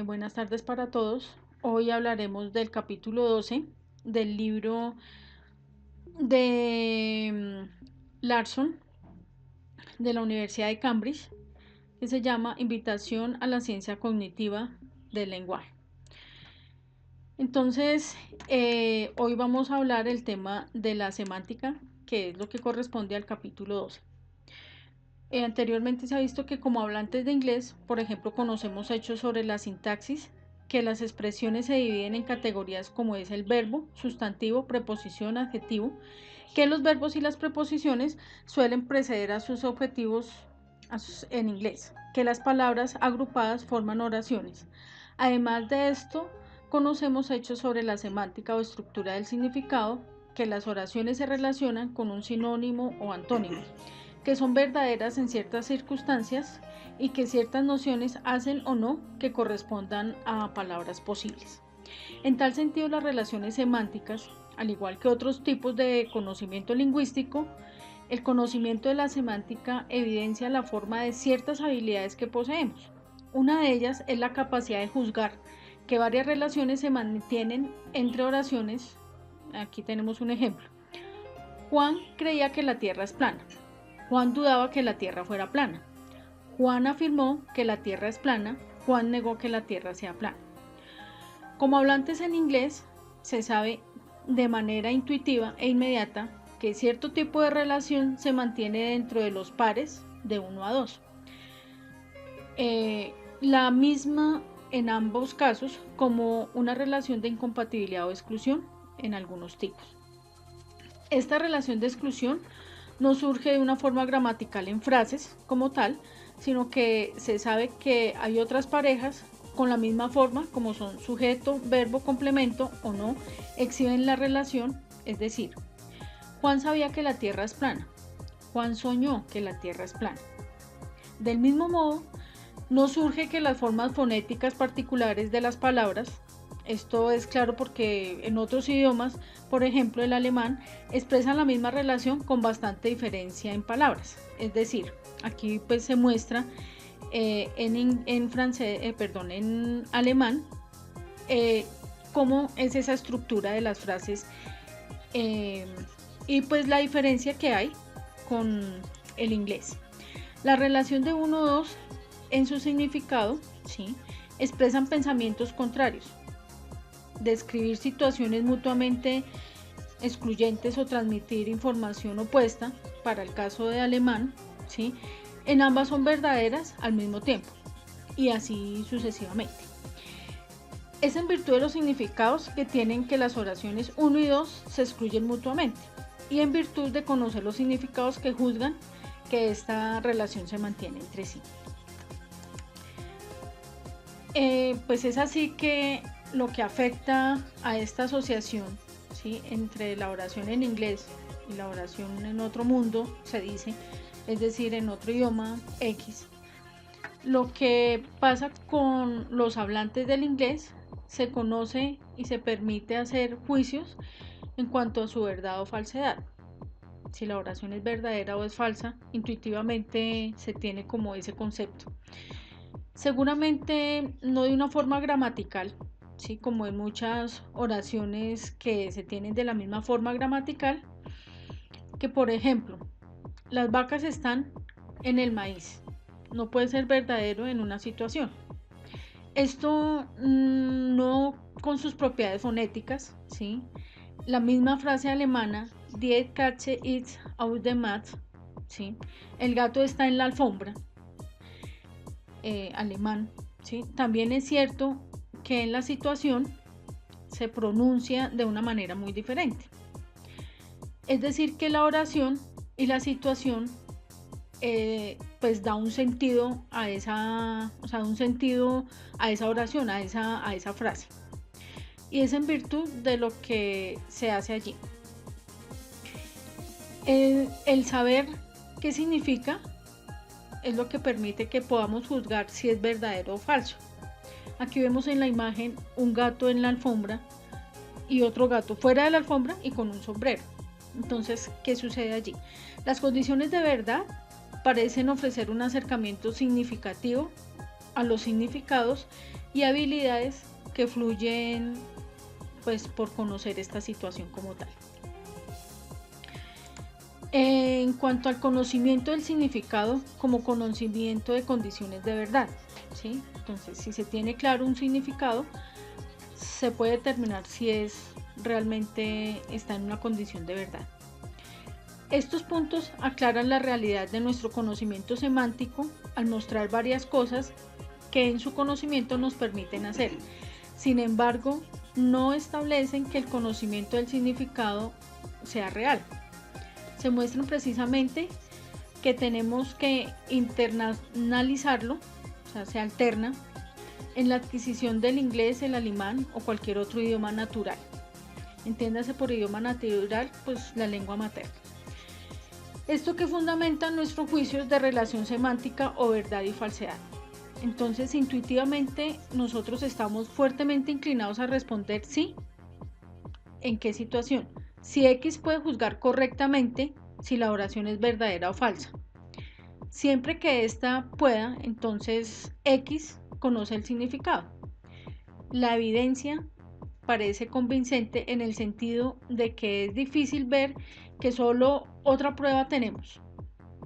Buenas tardes para todos. Hoy hablaremos del capítulo 12 del libro de Larson de la Universidad de Cambridge, que se llama Invitación a la ciencia cognitiva del lenguaje. Entonces, hoy vamos a hablar el tema de la semántica, que es lo que corresponde al capítulo 12. Anteriormente se ha visto que como hablantes de inglés, por ejemplo, conocemos hechos sobre la sintaxis, que las expresiones se dividen en categorías como es el verbo, sustantivo, preposición, adjetivo, que los verbos y las preposiciones suelen preceder a sus objetivos en inglés, que las palabras agrupadas forman oraciones. Además de esto, conocemos hechos sobre la semántica o estructura del significado, que las oraciones se relacionan con un sinónimo o antónimo, que son verdaderas en ciertas circunstancias y que ciertas nociones hacen o no que correspondan a palabras posibles. En tal sentido, las relaciones semánticas, al igual que otros tipos de conocimiento lingüístico, el conocimiento de la semántica evidencia la forma de ciertas habilidades que poseemos. Una de ellas es la capacidad de juzgar que varias relaciones se mantienen entre oraciones. Aquí tenemos un ejemplo. Juan creía que la Tierra es plana. Juan dudaba que la Tierra fuera plana. Juan afirmó que la Tierra es plana. Juan negó que la Tierra sea plana. Como hablantes en inglés, se sabe de manera intuitiva e inmediata que cierto tipo de relación se mantiene dentro de los pares de 1 a 2. La misma en ambos casos como una relación de incompatibilidad o exclusión en algunos tipos. Esta relación de exclusión no surge de una forma gramatical en frases como tal, sino que se sabe que hay otras parejas con la misma forma, como son sujeto, verbo, complemento o no, exhiben la relación, es decir, Juan sabía que la Tierra es plana, Juan soñó que la Tierra es plana. Del mismo modo, no surge que las formas fonéticas particulares de las palabras, esto es claro porque en otros idiomas, por ejemplo el alemán, expresan la misma relación con bastante diferencia en palabras. Es decir, aquí pues se muestra en alemán cómo es esa estructura de las frases y pues la diferencia que hay con el inglés. La relación de 1-2 en su significado, ¿sí?, expresan pensamientos contrarios. Describir situaciones mutuamente excluyentes o transmitir información opuesta, para el caso de alemán, ¿sí?, en ambas son verdaderas al mismo tiempo, y así sucesivamente. Es en virtud de los significados que tienen que las oraciones 1 y 2 se excluyen mutuamente, y en virtud de conocer los significados que juzgan que esta relación se mantiene entre sí. Pues es así que lo que afecta a esta asociación, ¿sí?, entre la oración en inglés y la oración en otro mundo, se dice, es decir, en otro idioma X, lo que pasa con los hablantes del inglés se conoce y se permite hacer juicios en cuanto a su verdad o falsedad. Si la oración es verdadera o es falsa, intuitivamente se tiene como ese concepto. Seguramente no de una forma gramatical, ¿sí?, como en muchas oraciones que se tienen de la misma forma gramatical, que por ejemplo, las vacas están en el maíz. No puede ser verdadero en una situación. Esto no con sus propiedades fonéticas, ¿sí? La misma frase alemana, Die Katze ist auf dem Mat, ¿sí?, el gato está en la alfombra, alemán, ¿sí?, también es cierto que en la situación se pronuncia de una manera muy diferente. Es decir, que la oración y la situación pues da un sentido a esa, un sentido a esa oración, a esa frase. Y es en virtud de lo que se hace allí. El saber qué significa es lo que permite que podamos juzgar si es verdadero o falso. Aquí vemos en la imagen un gato en la alfombra y otro gato fuera de la alfombra y con un sombrero. Entonces, ¿qué sucede allí? Las condiciones de verdad parecen ofrecer un acercamiento significativo a los significados y habilidades que fluyen pues por conocer esta situación como tal. En cuanto al conocimiento del significado como conocimiento de condiciones de verdad, ¿sí? Entonces, si se tiene claro un significado, se puede determinar si realmente está en una condición de verdad. Estos puntos aclaran la realidad de nuestro conocimiento semántico al mostrar varias cosas que en su conocimiento nos permiten hacer. Sin embargo, no establecen que el conocimiento del significado sea real. Se muestran precisamente que tenemos que internalizarlo, o sea, se alterna en la adquisición del inglés, el alemán o cualquier otro idioma natural. Entiéndase por idioma natural, pues la lengua materna. Esto que fundamenta nuestros juicios de relación semántica o verdad y falsedad. Entonces, intuitivamente, nosotros estamos fuertemente inclinados a responder sí. ¿En qué situación? Si X puede juzgar correctamente si la oración es verdadera o falsa. Siempre que ésta pueda, entonces X conoce el significado. La evidencia parece convincente en el sentido de que es difícil ver que solo otra prueba tenemos.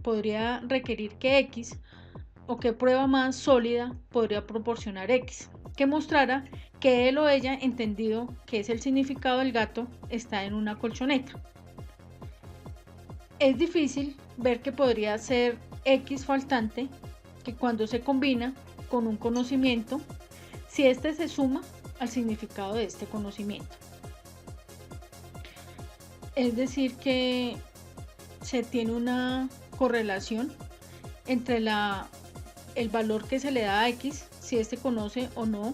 Podría requerir que X o qué prueba más sólida podría proporcionar X, que mostrara que él o ella entendido que es el significado del gato está en una colchoneta. Es difícil ver que podría ser X faltante que cuando se combina con un conocimiento, si éste se suma al significado de este conocimiento. Es decir que se tiene una correlación entre el valor que se le da a X, si éste conoce o no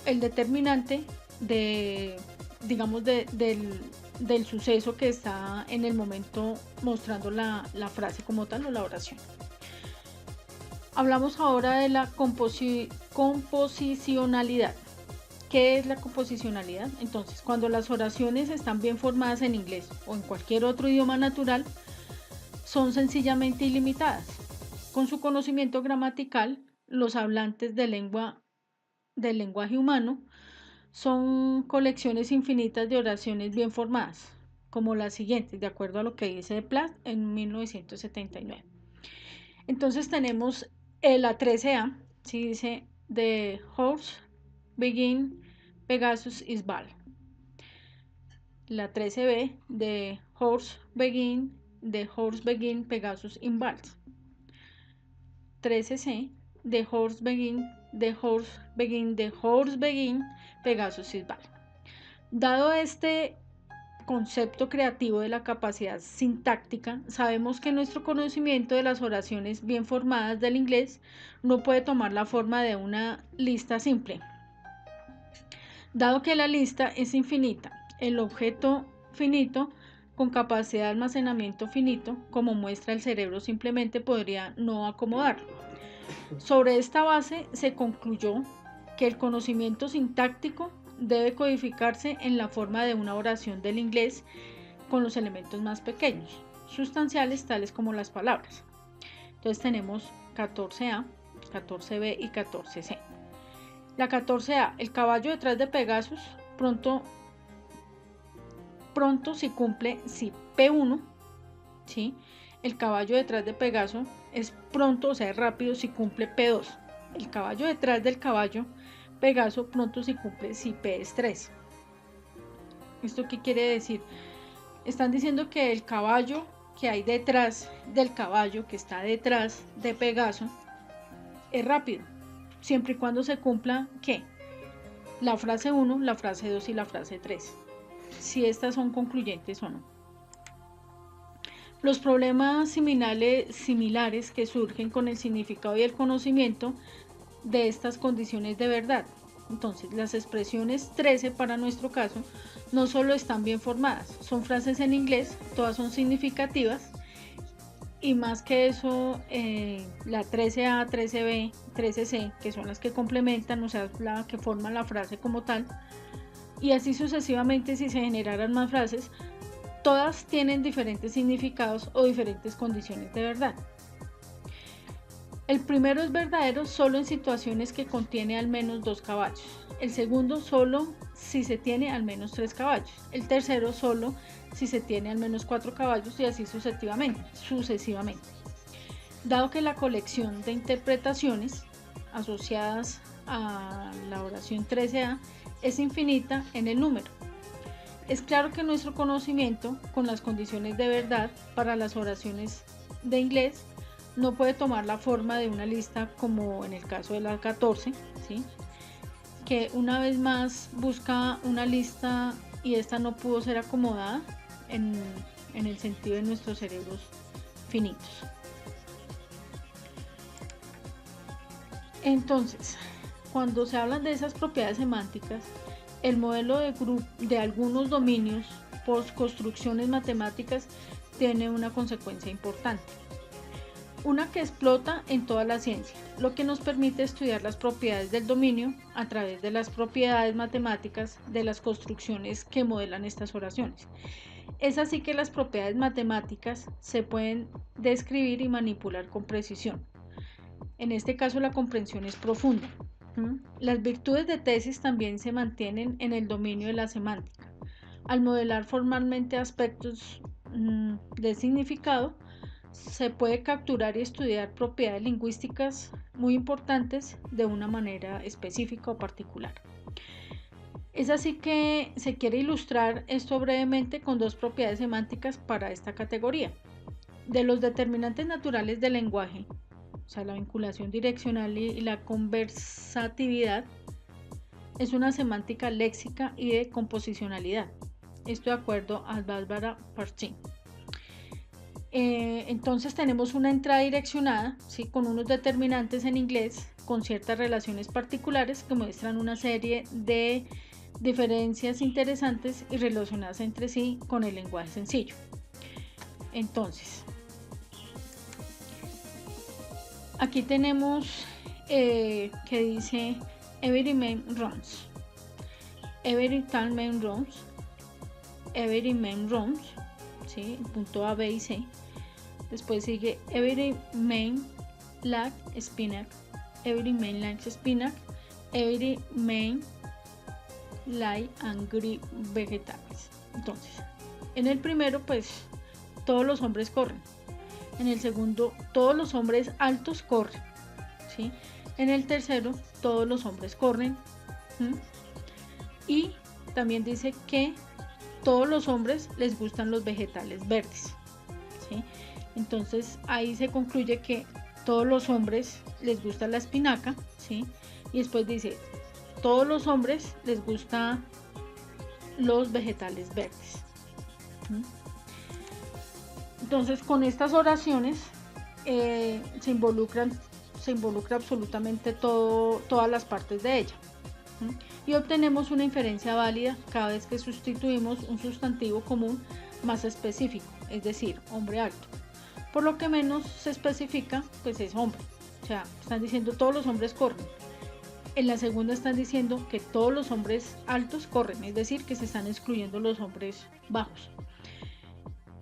el determinante del suceso que está en el momento mostrando la frase como tal o la oración. Hablamos ahora de la composicionalidad. ¿Qué es la composicionalidad? Entonces, cuando las oraciones están bien formadas en inglés o en cualquier otro idioma natural, son sencillamente ilimitadas. Con su conocimiento gramatical, los hablantes del lenguaje humano son colecciones infinitas de oraciones bien formadas, como las siguientes, de acuerdo a lo que dice de Platt en 1979. Entonces tenemos la 13A, ¿sí? Dice The horse begin, Pegasus is ball. La 13B, The horse begin, Pegasus in balls. 13C, The horse begin, Pegasus is ball. Dado este concepto creativo de la capacidad sintáctica, sabemos que nuestro conocimiento de las oraciones bien formadas del inglés no puede tomar la forma de una lista simple. Dado que la lista es infinita, el objeto finito con capacidad de almacenamiento finito, como muestra el cerebro, simplemente podría no acomodarlo. Sobre esta base se concluyó que el conocimiento sintáctico debe codificarse en la forma de una oración del inglés con los elementos más pequeños, sustanciales tales como las palabras. Entonces tenemos 14A, 14B y 14C. La 14A, el caballo detrás de Pegasus, pronto si cumple, si P1, ¿sí? El caballo detrás de Pegaso es pronto, o sea, es rápido si cumple P2. El caballo detrás del caballo Pegaso pronto si cumple si P es 3. ¿Esto qué quiere decir? Están diciendo que el caballo que hay detrás del caballo que está detrás de Pegaso es rápido, siempre y cuando se cumpla, ¿qué? La frase 1, la frase 2 y la frase 3. Si estas son concluyentes o no. Los problemas similares que surgen con el significado y el conocimiento de estas condiciones de verdad. Entonces, las expresiones 13 para nuestro caso no solo están bien formadas, son frases en inglés, todas son significativas y más que eso, la 13A, 13B, 13C, que son las que complementan, o sea, la que forman la frase como tal, y así sucesivamente si se generaran más frases, todas tienen diferentes significados o diferentes condiciones de verdad. El primero es verdadero solo en situaciones que contiene al menos 2 caballos. El segundo solo si se tiene al menos 3 caballos. El tercero solo si se tiene al menos 4 caballos y así sucesivamente. Dado que la colección de interpretaciones asociadas a la oración 13a es infinita en el número. Es claro que nuestro conocimiento con las condiciones de verdad para las oraciones de inglés no puede tomar la forma de una lista como en el caso de la 14, ¿sí? Que una vez más busca una lista y esta no pudo ser acomodada en el sentido de nuestros cerebros finitos. Entonces, cuando se hablan de esas propiedades semánticas, el modelo de algunos dominios por construcciones matemáticas tiene una consecuencia importante. Una que explota en toda la ciencia, lo que nos permite estudiar las propiedades del dominio a través de las propiedades matemáticas de las construcciones que modelan estas oraciones. Es así que las propiedades matemáticas se pueden describir y manipular con precisión. En este caso la comprensión es profunda. Las virtudes de tesis también se mantienen en el dominio de la semántica. Al modelar formalmente aspectos de significado, se puede capturar y estudiar propiedades lingüísticas muy importantes de una manera específica o particular. Es así que se quiere ilustrar esto brevemente con dos propiedades semánticas para esta categoría. De los determinantes naturales del lenguaje, o sea, la vinculación direccional y la conversatividad, es una semántica léxica y de composicionalidad. Esto de acuerdo a Bárbara Parchin. Entonces tenemos una entrada direccionada, ¿sí? Con unos determinantes en inglés con ciertas relaciones particulares que muestran una serie de diferencias interesantes y relacionadas entre sí con el lenguaje sencillo. Entonces, aquí tenemos que dice every man runs, every tall man runs, every man runs, ¿sí? Punto A, B y C. Después sigue every man like spinach, every man likes spinach, every man like angry vegetables. Entonces, en el primero, pues todos los hombres corren. En el segundo, todos los hombres altos corren, ¿sí? En el tercero, todos los hombres corren. Y también dice que todos los hombres les gustan los vegetales verdes, ¿sí? Entonces ahí se concluye que todos los hombres les gusta la espinaca, ¿sí? Y después dice, todos los hombres les gustan los vegetales verdes. Entonces con estas oraciones se involucra absolutamente todas las partes de ella. Y obtenemos una inferencia válida cada vez que sustituimos un sustantivo común más específico, es decir, hombre alto. Por lo que menos se especifica, pues es hombre. O sea, están diciendo todos los hombres corren. En la segunda están diciendo que todos los hombres altos corren, es decir, que se están excluyendo los hombres bajos.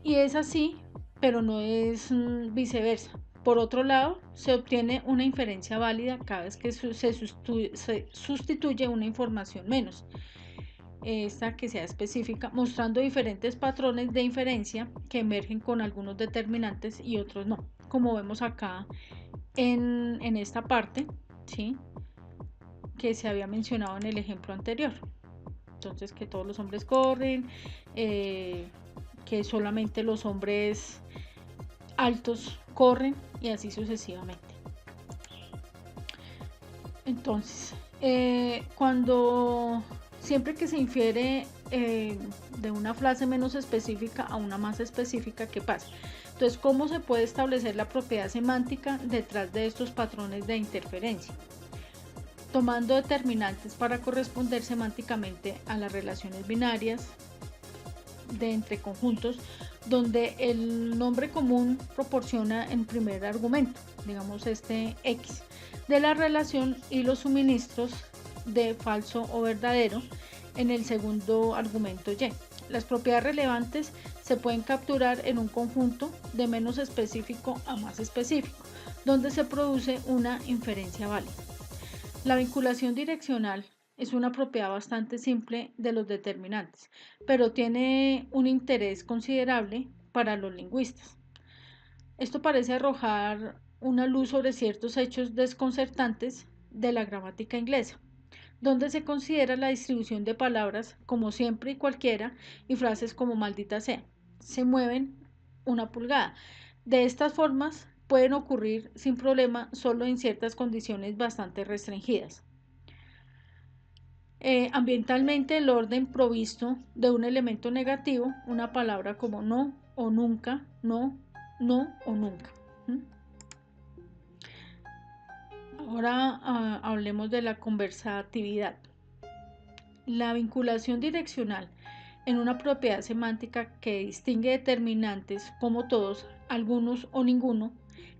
Y es así, pero no es viceversa. Por otro lado, se obtiene una inferencia válida cada vez que se sustituye una información menos, esta que sea específica, mostrando diferentes patrones de inferencia que emergen con algunos determinantes y otros no, como vemos acá en esta parte, ¿sí? Que se había mencionado en el ejemplo anterior. Entonces, que todos los hombres corren, que solamente los hombres altos corren y así sucesivamente. Entonces, siempre que se infiere de una frase menos específica a una más específica, ¿qué pasa? Entonces, ¿cómo se puede establecer la propiedad semántica detrás de estos patrones de interferencia? Tomando determinantes para corresponder semánticamente a las relaciones binarias de entre conjuntos, donde el nombre común proporciona el primer argumento, digamos este X, de la relación y los suministros de falso o verdadero en el segundo argumento Y. Las propiedades relevantes se pueden capturar en un conjunto de menos específico a más específico, donde se produce una inferencia válida. La vinculación direccional es una propiedad bastante simple de los determinantes, pero tiene un interés considerable para los lingüistas. Esto parece arrojar una luz sobre ciertos hechos desconcertantes de la gramática inglesa, donde se considera la distribución de palabras como siempre y cualquiera y frases como maldita sea. Se mueven una pulgada. De estas formas pueden ocurrir sin problema solo en ciertas condiciones bastante restringidas. Ambientalmente, el orden provisto de un elemento negativo, una palabra como no o nunca, no, no o nunca. Ahora hablemos de la conversatividad. La vinculación direccional en una propiedad semántica que distingue determinantes como todos, algunos o ninguno,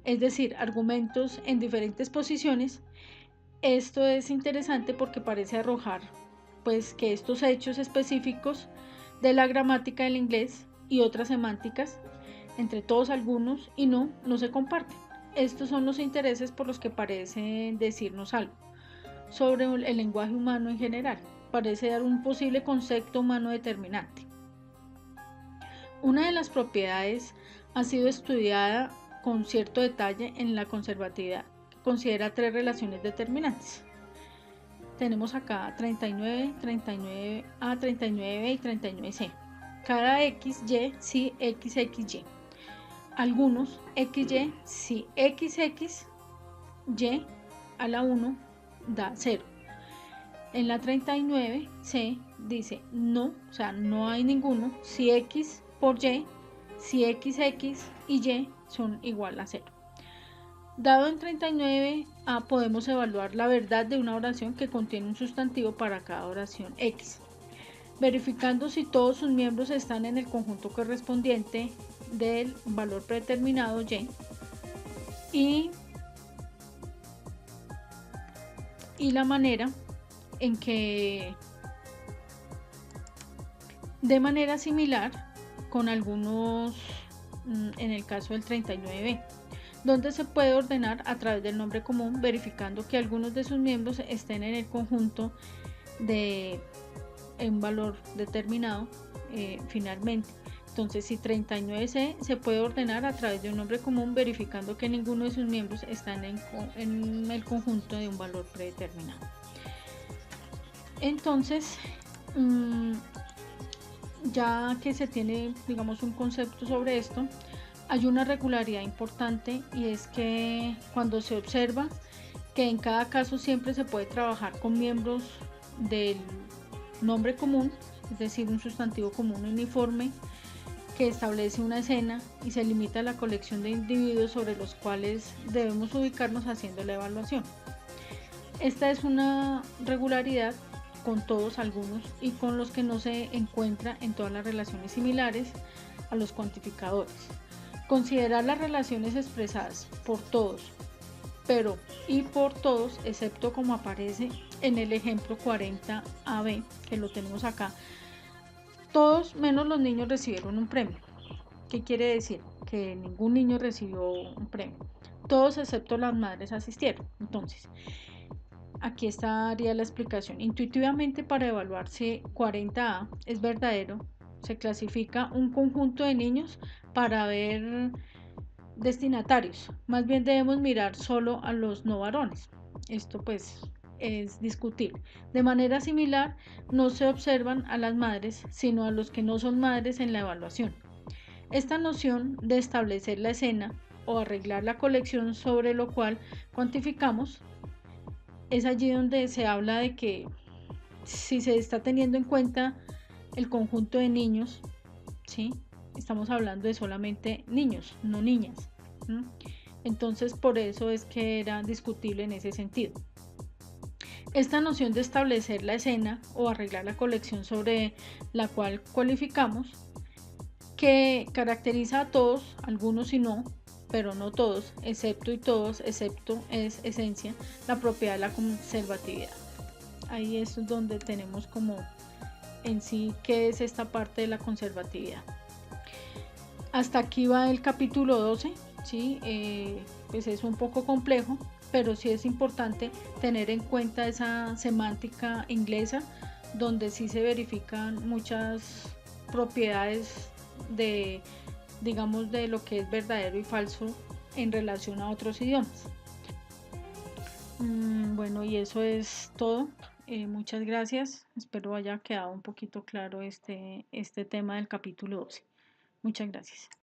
es decir, argumentos en diferentes posiciones. Esto es interesante porque parece arrojar pues que estos hechos específicos de la gramática del inglés y otras semánticas, entre todos, algunos y no se comparten. Estos son los intereses por los que parecen decirnos algo sobre el lenguaje humano en general. Parece dar un posible concepto humano determinante. Una de las propiedades ha sido estudiada con cierto detalle en la conservatividad, que considera tres relaciones determinantes. Tenemos acá 39, 39A, 39B y 39C. Cada XY si XXY. Algunos XY si XXY a la 1 da 0. En la 39C dice no, o sea, no hay ninguno si X por Y, si XX y Y son igual a 0. Dado en 39A podemos evaluar la verdad de una oración que contiene un sustantivo para cada oración X, verificando si todos sus miembros están en el conjunto correspondiente del valor predeterminado Y la manera en que de manera similar con algunos, en el caso del 39B, donde se puede ordenar a través del nombre común, verificando que algunos de sus miembros estén en el conjunto de un valor determinado finalmente. Entonces, si 39C se puede ordenar a través de un nombre común, verificando que ninguno de sus miembros está en el conjunto de un valor predeterminado. Entonces, ya que se tiene, digamos, un concepto sobre esto, hay una regularidad importante, y es que cuando se observa que en cada caso siempre se puede trabajar con miembros del nombre común, es decir, un sustantivo común uniforme que establece una escena y se limita a la colección de individuos sobre los cuales debemos ubicarnos haciendo la evaluación. Esta es una regularidad con todos, algunos y con los que no se encuentra en todas las relaciones similares a los cuantificadores. Considerar las relaciones expresadas por todos, pero y por todos, excepto como aparece en el ejemplo 40AB, que lo tenemos acá. Todos menos los niños recibieron un premio. ¿Qué quiere decir? Que ningún niño recibió un premio. Todos excepto las madres asistieron. Entonces, aquí estaría la explicación. Intuitivamente, para evaluar si 40A es verdadero, se clasifica un conjunto de niños para ver destinatarios. Más bien debemos mirar solo a los no varones. Esto pues es discutible. De manera similar, no se observan a las madres, sino a los que no son madres en la evaluación. Esta noción de establecer la escena o arreglar la colección sobre lo cual cuantificamos es allí donde se habla de que si se está teniendo en cuenta el conjunto de niños, ¿sí? Estamos hablando de solamente niños, no niñas. Entonces, por eso es que era discutible en ese sentido. Esta noción de establecer la escena o arreglar la colección sobre la cual cualificamos, que caracteriza a todos, algunos y no, pero no todos, excepto y todos, excepto es esencia, la propiedad de la conservatividad. Ahí es donde tenemos como en sí qué es esta parte de la conservatividad. Hasta aquí va el capítulo 12, ¿sí? pues es un poco complejo, pero sí es importante tener en cuenta esa semántica inglesa, donde sí se verifican muchas propiedades de, digamos, de lo que es verdadero y falso en relación a otros idiomas. Bueno, y eso es todo. Muchas gracias. Espero haya quedado un poquito claro este tema del capítulo 12. Muchas gracias.